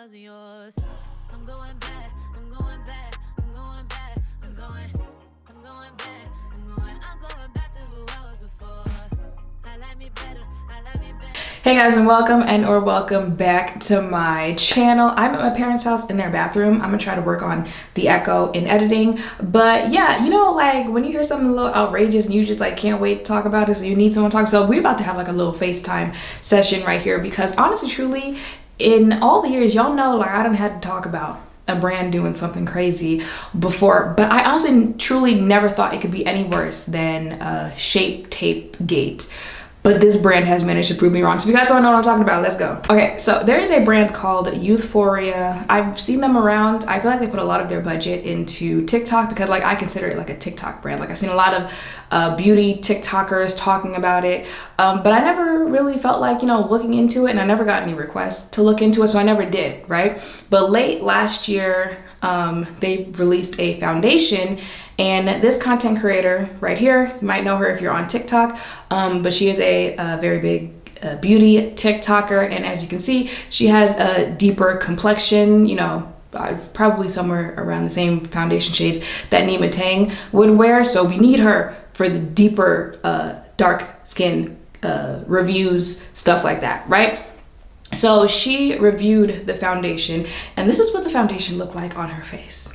wasn't yours. I'm going back, I'm going back, I'm going back, I'm going back, I'm going back to who I was before. I like me better, I like me better. Hey guys, and welcome back to my channel. I'm at my parents' house in their bathroom. I'm gonna try to work on the echo in editing. But yeah, you know, like when you hear something a little outrageous and you just like can't wait to talk about it, so you need someone to talk. So we're about to have like a little FaceTime session right here because honestly, truly, in all the years, y'all know like I done had to talk about a brand doing something crazy before, but I honestly truly never thought it could be any worse than Shape Tape Gate. But this brand has managed to prove me wrong. So if you guys don't know what I'm talking about, let's go. Okay, so there is a brand called Youthforia. I've seen them around. I feel like they put a lot of their budget into TikTok because like I consider it like a TikTok brand. Like I've seen a lot of beauty TikTokers talking about it. But I never really felt like, you know, looking into it, and I never got any requests to look into it, so I never did, right? But late last year, they released a foundation, and this content creator right here, you might know her if you're on TikTok, but she is a very big beauty TikToker, and as you can see, she has a deeper complexion, you know, probably somewhere around the same foundation shades that Nima Tang would wear, so we need her for the deeper dark skin reviews, stuff like that, right? So she reviewed the foundation, and this is what the foundation looked like on her face.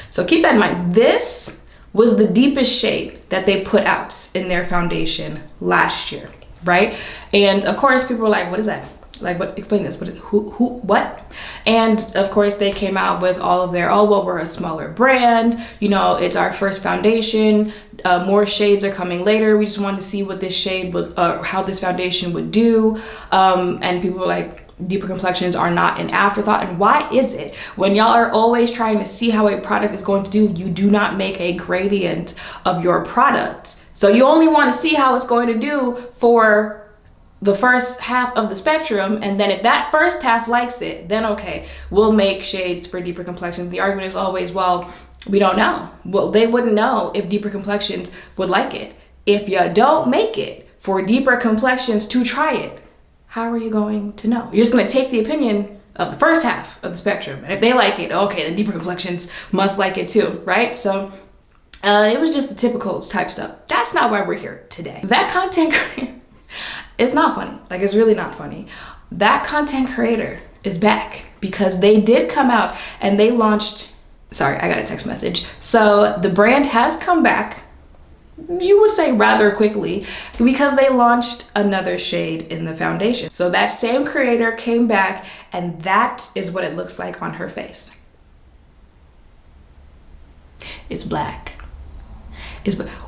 So keep that in mind. This was the deepest shade that they put out in their foundation last year, right? And of course, people were like, what is that? Like, what? Explain this. What? And of course, they came out with all of their, oh, well, we're a smaller brand. You know, it's our first foundation. More shades are coming later. We just wanted to see what this shade would, how this foundation would do. And people were like, deeper complexions are not an afterthought. And why is it? When y'all are always trying to see how a product is going to do, you do not make a gradient of your product. So you only want to see how it's going to do for the first half of the spectrum, and then if that first half likes it, then okay, we'll make shades for deeper complexions. The argument is always, well, we don't know. Well, they wouldn't know if deeper complexions would like it. If you don't make it for deeper complexions to try it, how are you going to know? You're just going to take the opinion of the first half of the spectrum, and if they like it, okay, then deeper complexions must like it too, right? So it was just the typical type stuff. That's not why we're here today. That content creator, it's not funny. Like, it's really not funny. That content creator is back because they did come out and they launched, sorry, I got a text message. So the brand has come back, you would say rather quickly, because they launched another shade in the foundation. So that same creator came back, and that is what it looks like on her face. It's black.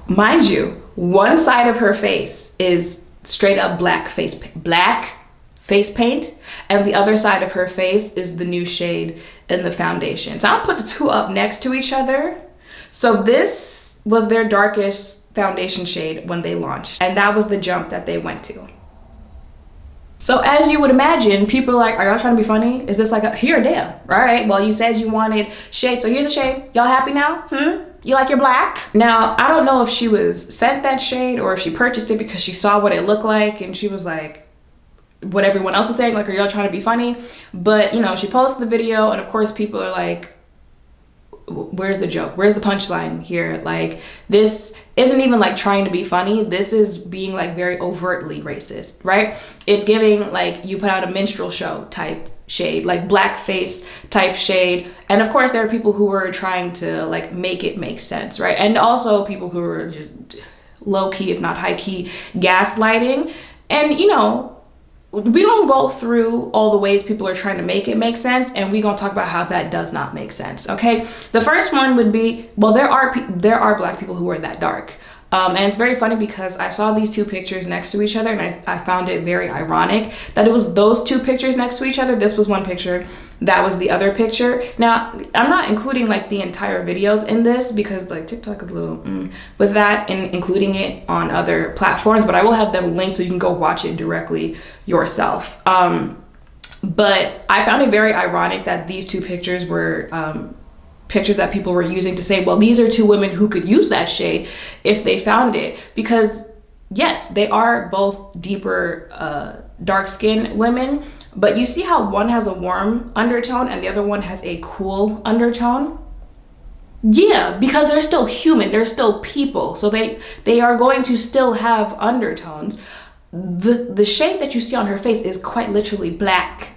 Mind you, one side of her face is straight up black face paint, and the other side of her face is the new shade in the foundation. So I'll put the two up next to each other. So this was their darkest foundation shade when they launched, and that was the jump that they went to. So as you would imagine, people are like, are y'all trying to be funny? Is this like a here, damn, all right, well, you said you wanted shade, so here's a shade. Y'all happy now? You like your black? Now, I don't know if she was sent that shade or if she purchased it because she saw what it looked like and she was like, what everyone else is saying, like, are y'all trying to be funny? But, you know, she posted the video, and of course people are like, where's the joke? Where's the punchline here? Like, this isn't even like trying to be funny. This is being like very overtly racist, right? It's giving like you put out a minstrel show type shade, like blackface type shade. And of course there are people who were trying to like make it make sense, right? And also people who were just low key, if not high key, gaslighting. And you know, we gonna go through all the ways people are trying to make it make sense, and we gonna talk about how that does not make sense, okay? The first one would be, well, there are black people who are that dark. And it's very funny because I saw these two pictures next to each other, and I found it very ironic that it was those two pictures next to each other. This was one picture, that was the other picture. Now, I'm not including like the entire videos in this because like TikTok is a little with that and including it on other platforms, but I will have them linked so you can go watch it directly yourself. But I found it very ironic that these two pictures were pictures that people were using to say, well, these are two women who could use that shade if they found it, because yes, they are both deeper dark skinned women, But you see how one has a warm undertone and the other one has a cool undertone? Yeah, because they're still human, they're still people. So they are going to still have undertones. The shade that you see on her face is quite literally black.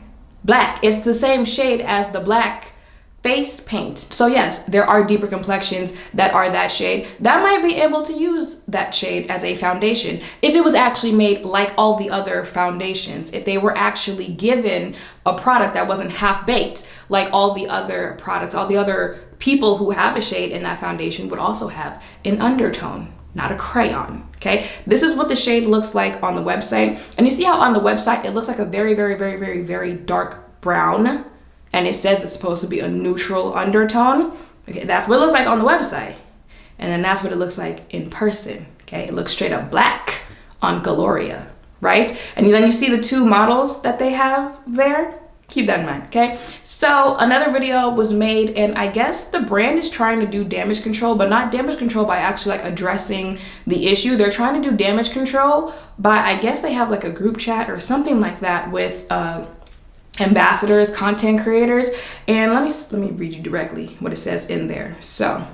Black. It's the same shade as the black face paint. So yes, there are deeper complexions that are that shade that might be able to use that shade as a foundation if it was actually made like all the other foundations, if they were actually given a product that wasn't half-baked like all the other products. All the other people who have a shade in that foundation would also have an undertone, not a crayon. Okay, this is what the shade looks like on the website, and you see how on the website it looks like a very, very, very, very, very dark brown, and it says it's supposed to be a neutral undertone. Okay, that's what it looks like on the website, and then that's what it looks like in person. Okay, it looks straight up black on Galleria, right? And then you see the two models that they have there. Keep that in mind, okay? So another video was made, and I guess the brand is trying to do damage control, but not damage control by actually like addressing the issue. They're trying to do damage control by, I guess they have like a group chat or something like that with ambassadors, content creators. And let me read you directly what it says in there. So,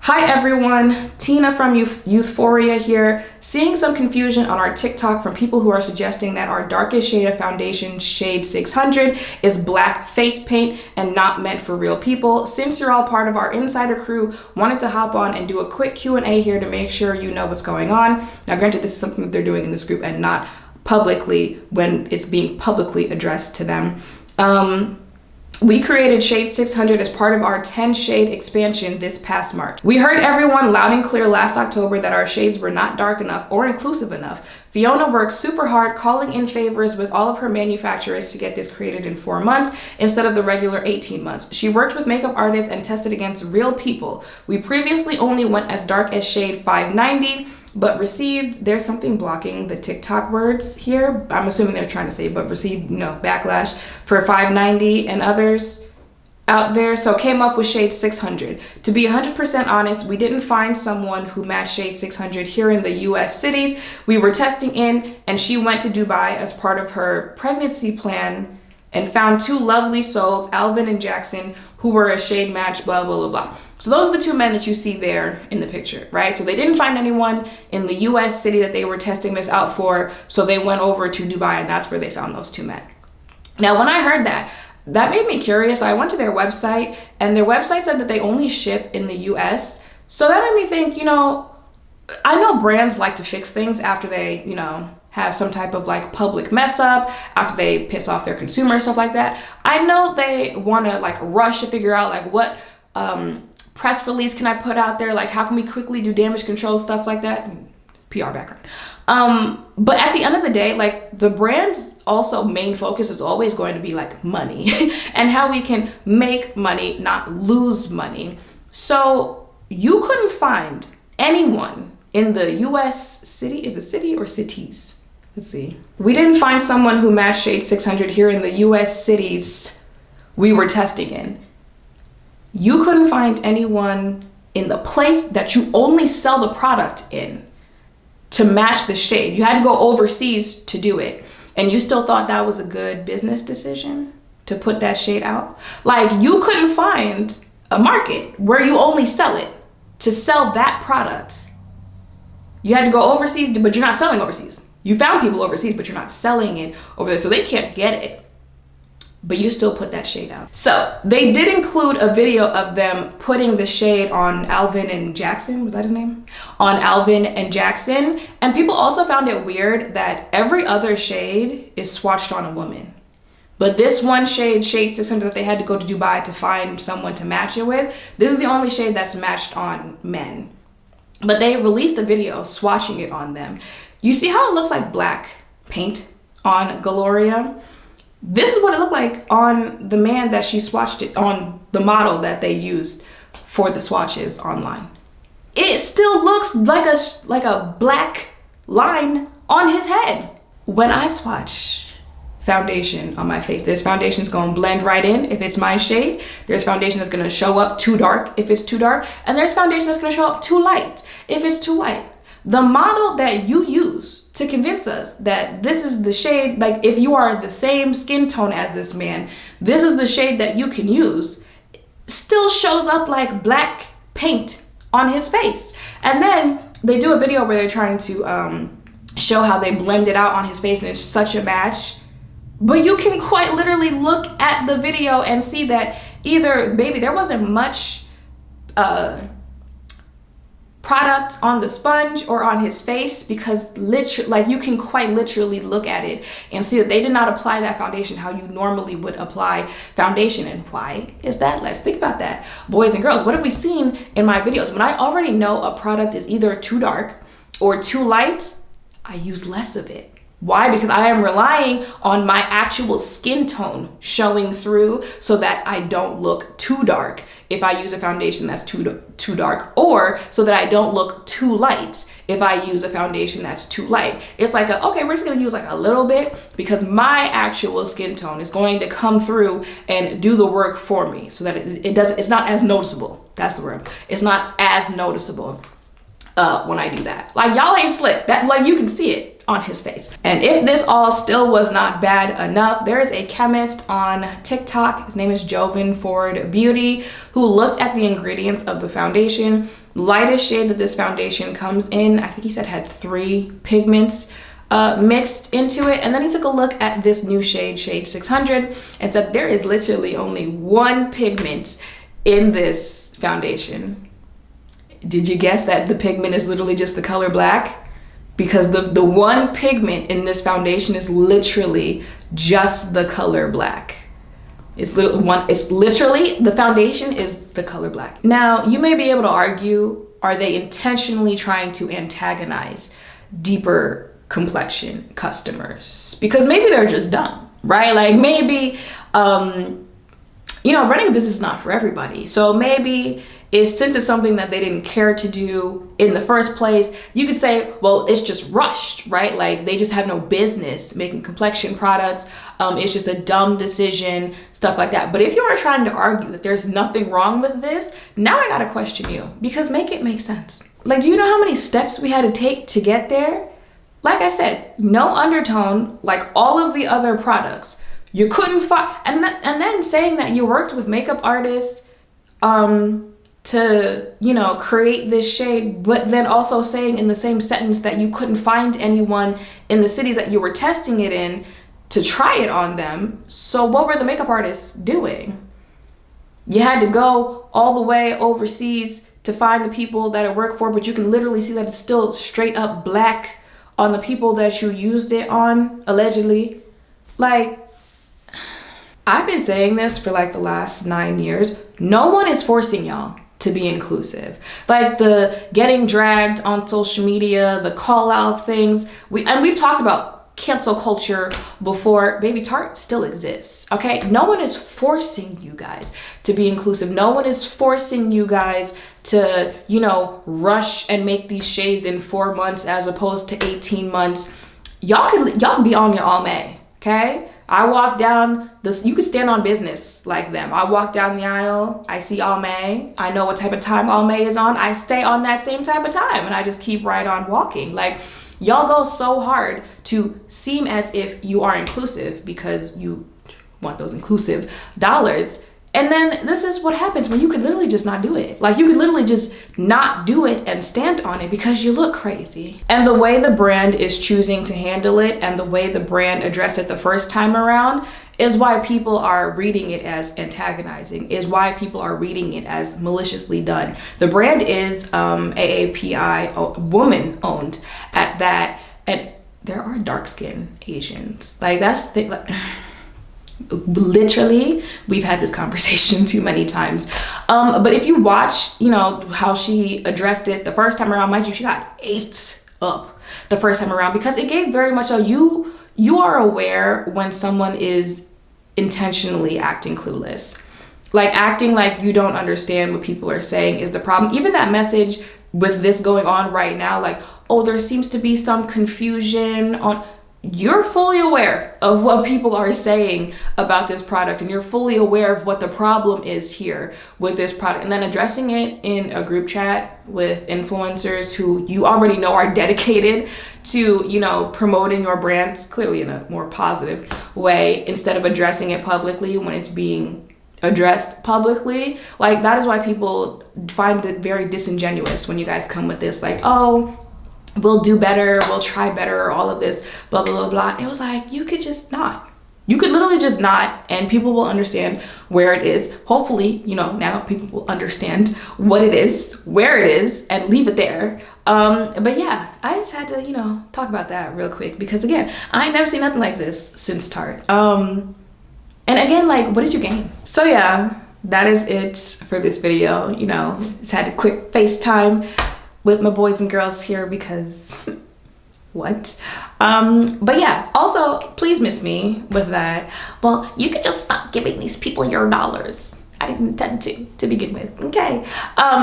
hi everyone, Tina from Youthforia here. Seeing some confusion on our TikTok from people who are suggesting that our darkest shade of foundation, shade 600, is black face paint and not meant for real people. Since you're all part of our insider crew, wanted to hop on and do a quick Q&A here to make sure you know what's going on. Now granted, this is something that they're doing in this group and not publicly when it's being publicly addressed to them. We created shade 600 as part of our 10 shade expansion this past March. We heard everyone loud and clear last October that our shades were not dark enough or inclusive enough. Fiona worked super hard calling in favors with all of her manufacturers to get this created in 4 months instead of the regular 18 months. She worked with makeup artists and tested against real people. We previously only went as dark as shade 590, but received, there's something blocking the TikTok words here. I'm assuming they're trying to say, but received, backlash for 590 and others out there. So came up with shade 600. To be 100% honest, we didn't find someone who matched shade 600 here in the US cities we were testing in, and she went to Dubai as part of her pregnancy plan and found two lovely souls, Alvin and Jackson, who were a shade match, blah, blah, blah, blah. So those are the two men that you see there in the picture, right? So they didn't find anyone in the US city that they were testing this out for, so they went over to Dubai and that's where they found those two men. Now, when I heard that made me curious. So I went to their website, and their website said that they only ship in the US. So that made me think, I know brands like to fix things after they, have some type of like public mess up, after they piss off their consumers, stuff like that. I know they want to like rush to figure out like what press release can I put out there, like how can we quickly do damage control, stuff like that. PR background. But at the end of the day, like the brand's also main focus is always going to be like money and how we can make money, not lose money. So you couldn't find anyone in the US city, is it city or cities? Let's see. We didn't find someone who matched shade 600 here in the US cities we were testing in. You couldn't find anyone in the place that you only sell the product in to match the shade. You had to go overseas to do it. And you still thought that was a good business decision to put that shade out? Like, you couldn't find a market where you only sell it to sell that product. You had to go overseas, but you're not selling overseas. You found people overseas, but you're not selling it over there, so they can't get it. But you still put that shade out. So they did include a video of them putting the shade on Alvin and Jackson. Was that his name? On Alvin and Jackson. And people also found it weird that every other shade is swatched on a woman. But this one shade, shade 600, that they had to go to Dubai to find someone to match it with, this is the only shade that's matched on men. But they released a video swatching it on them. You see how it looks like black paint on Galleria? This is what it looked like on the man that she swatched it on, the model that they used for the swatches online. It still looks like a black line on his head. When I swatch foundation on my face, there's foundation that's gonna blend right in if it's my shade. There's foundation that's gonna show up too dark if it's too dark. And there's foundation that's gonna show up too light if it's too light. The model that you use to convince us that this is the shade, like if you are the same skin tone as this man, this is the shade that you can use, still shows up like black paint on his face. And then they do a video where they're trying to show how they blend it out on his face and it's such a match. But you can quite literally look at the video and see that either, baby, there wasn't much product on the sponge or on his face, because literally, like, you can quite literally look at it and see that they did not apply that foundation how you normally would apply foundation. And why is that? Let's think about that. Boys and girls, what have we seen in my videos? When I already know a product is either too dark or too light, I use less of it. Why? Because I am relying on my actual skin tone showing through so that I don't look too dark if I use a foundation that's too dark, or so that I don't look too light if I use a foundation that's too light. It's like, okay, we're just gonna use like a little bit because my actual skin tone is going to come through and do the work for me so that it's not as noticeable. That's the word. It's not as noticeable when I do that. Like, y'all ain't slick. That, like, you can see it on his face. And if this all still was not bad enough, there is a chemist on TikTok, his name is Joven Ford Beauty, who looked at the ingredients of the foundation. Lightest shade that this foundation comes in, I think he said had 3 pigments mixed into it. And then he took a look at this new shade, shade 600, and said there is literally only 1 pigment in this foundation. Did you guess that the pigment is literally just the color black? Because the 1 pigment in this foundation is literally just the color black. It's literally the foundation is the color black. Now, you may be able to argue, are they intentionally trying to antagonize deeper complexion customers? Because maybe they're just dumb, right? Like, maybe, you know, running a business is not for everybody. So maybe since it's something that they didn't care to do in the first place, you could say, well, it's just rushed, right? Like, they just have no business making complexion products. It's just a dumb decision, stuff like that. But if you are trying to argue that there's nothing wrong with this, now I gotta question you, because make it make sense. Like, do you know how many steps we had to take to get there? Like I said, no undertone, like all of the other products. You couldn't find, and then saying that you worked with makeup artists, to, you know, create this shade, but then also saying in the same sentence that you couldn't find anyone in the cities that you were testing it in to try it on them. So what were the makeup artists doing? You had to go all the way overseas to find the people that it worked for, but you can literally see that it's still straight up black on the people that you used it on, allegedly. Like, I've been saying this for like the last 9 years. No one is forcing y'all to be inclusive. Like, the getting dragged on social media, the call out things. We've talked about cancel culture before. Baby, Tarte still exists, okay? No one is forcing you guys to be inclusive. No one is forcing you guys to, you know, rush and make these shades in 4 months as opposed to 18 months. Y'all can be on your all May, okay? I walk down this, you could stand on business like them. I walk down the aisle, I see Almay, I know what type of time Almay is on, I stay on that same type of time, and I just keep right on walking. Like, y'all go so hard to seem as if you are inclusive because you want those inclusive dollars. And then this is what happens when you could literally just not do it. Like, you could literally just not do it and stand on it because you look crazy. And the way the brand is choosing to handle it and the way the brand addressed it the first time around is why people are reading it as antagonizing, is why people are reading it as maliciously done. The brand is AAPI, woman owned at that, and there are dark-skinned Asians. Like, that's the thing. Like, literally, we've had this conversation too many times. But if you watch, you know, how she addressed it the first time around, mind you, she got ate up the first time around, because it gave very much a you are aware when someone is intentionally acting clueless. Like, acting like you don't understand what people are saying is the problem. Even that message with this going on right now, like, oh, there seems to be some confusion on, you're fully aware of what people are saying about this product, and you're fully aware of what the problem is here with this product, and then addressing it in a group chat with influencers who you already know are dedicated to, you know, promoting your brands, clearly in a more positive way, instead of addressing it publicly when it's being addressed publicly. Like, that is why people find it very disingenuous when you guys come with this, like, oh, we'll do better, we'll try better, all of this, blah, blah, blah, blah. It was like, you could just not. You could literally just not, and people will understand where it is. Hopefully, you know, now people will understand what it is, where it is, and leave it there. But yeah, I just had to, you know, talk about that real quick, because again, I ain't never seen nothing like this since Tarte. And again, like, what did you gain? So yeah, that is it for this video. You know, just had a quick FaceTime with my boys and girls here because what? But yeah, also please miss me with that. Well, you could just stop giving these people your dollars. I didn't intend to begin with. Okay.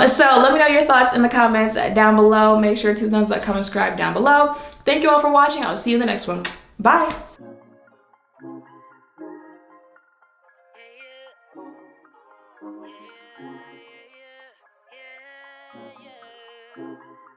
So let me know your thoughts in the comments down below. Make sure to thumbs up, comment, subscribe down below. Thank you all for watching. I'll see you in the next one. Bye.